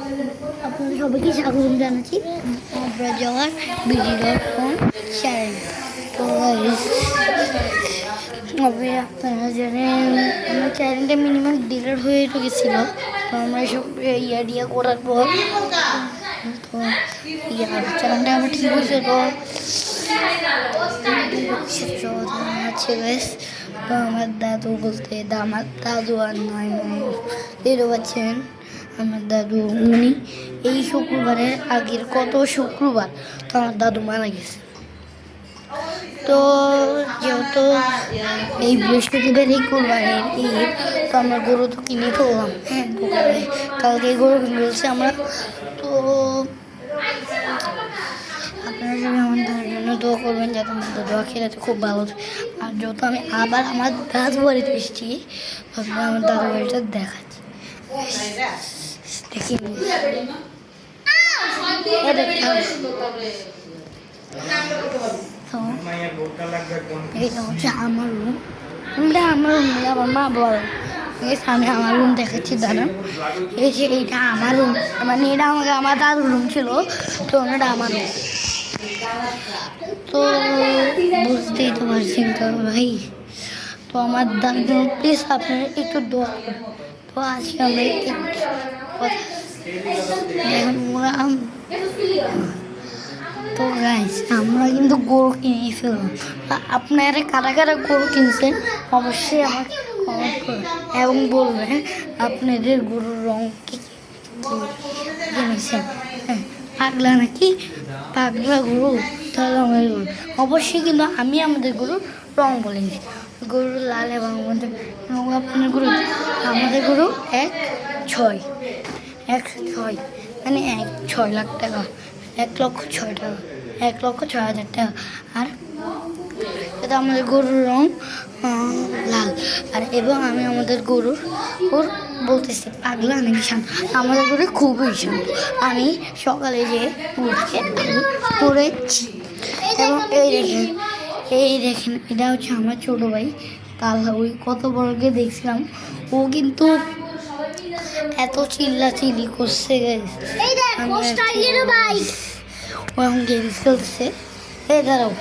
আপনাদের সবাইকে স্বাগতম জানাচ্ছি যাওয়ার বিডি.com চ্যানেল। তো আপনারা জানেন আমার চ্যানেলটা মিনিমাম ডিলিট হয়ে গেছিলো। তো আমরা সব ইয়া করার পর তো চ্যানেলটা আমার ঠিক হয়েছে। তো তো আমার দাদু বলতে আমার দাদু আর নয় মানে দেখতে পাচ্ছেন আমার দাদু উনি এই শুক্রবারের আগের কত শুক্রবার তো আমার দাদু মারা গেছে। তো যেহেতু এই বৃহস্পতিবার এই কোরবানির ঈদ তো আমরা গরু তো কিনে ফেললাম। হ্যাঁ, দোকানে কালকে গরু কিনে ফেলছি আমরা। তো আপনারা সবাই আমার দাদুর জন্য দোয়া করবেন যাতে আমার দাদু খেলাতে খুব ভালো। আর যেহেতু আমি আবার আমার দাদু বাড়িতে এসেছি ভাবলাম আমার দাদু বাড়িটা দেখাচ্ছি। দেখি তো এটা হচ্ছে আমার রুম। আমার রুম আমার মা বড় আমি আমার রুম দেখাচ্ছি দাদা। এই যে এইটা আমার রুম, মানে এটা আমাকে আমার দাদুর রুম ছিল, তো ওনাটা আমার রুম। তো বুঝতেই তো পারছেন তো ভাই। তো আমার দাদু প্লিজ আপনারা একটু দোয়া করুন। তো আজকে আমরা দেখুন ওরা তো গাইস আমরা কিন্তু গরু কিনে ফেললাম। আপনারা কারা কারা গরু কিনছেন অবশ্যই আমাকে কমেন্ট করুন এবং বলবেন আপনাদের গরুর রং কি কিনেছেন। হ্যাঁ, পাগলা নাকি পাগলা গরু তাহলে আমাদের গরু অবশ্যই, কিন্তু আমি আমাদের গরুর রং বলিনি। গরু লাল এবং আপনার গরু আমাদের গরু 1.6 মানে 6 লাখ টাকা, 1,06,000 টাকা, 1,06,000 টাকা। আর এটা আমাদের গরুর রং লাল। আর এবং আমি আমাদের গরুর বলতেছি পাগলা নাকি শান্ত, আমাদের গরু খুবই শান্ত। আমি সকালে যে উঠে পড়েছি এবং এই দেখেন এটা হচ্ছে আমার ছোটো ভাই কালা। ওই কত বড়কে দেখছিলাম, ও কিন্তু এত চিল্লাচিল্লি করছে ও এখন গেমস খেলতেছে। এই দাঁড়াও।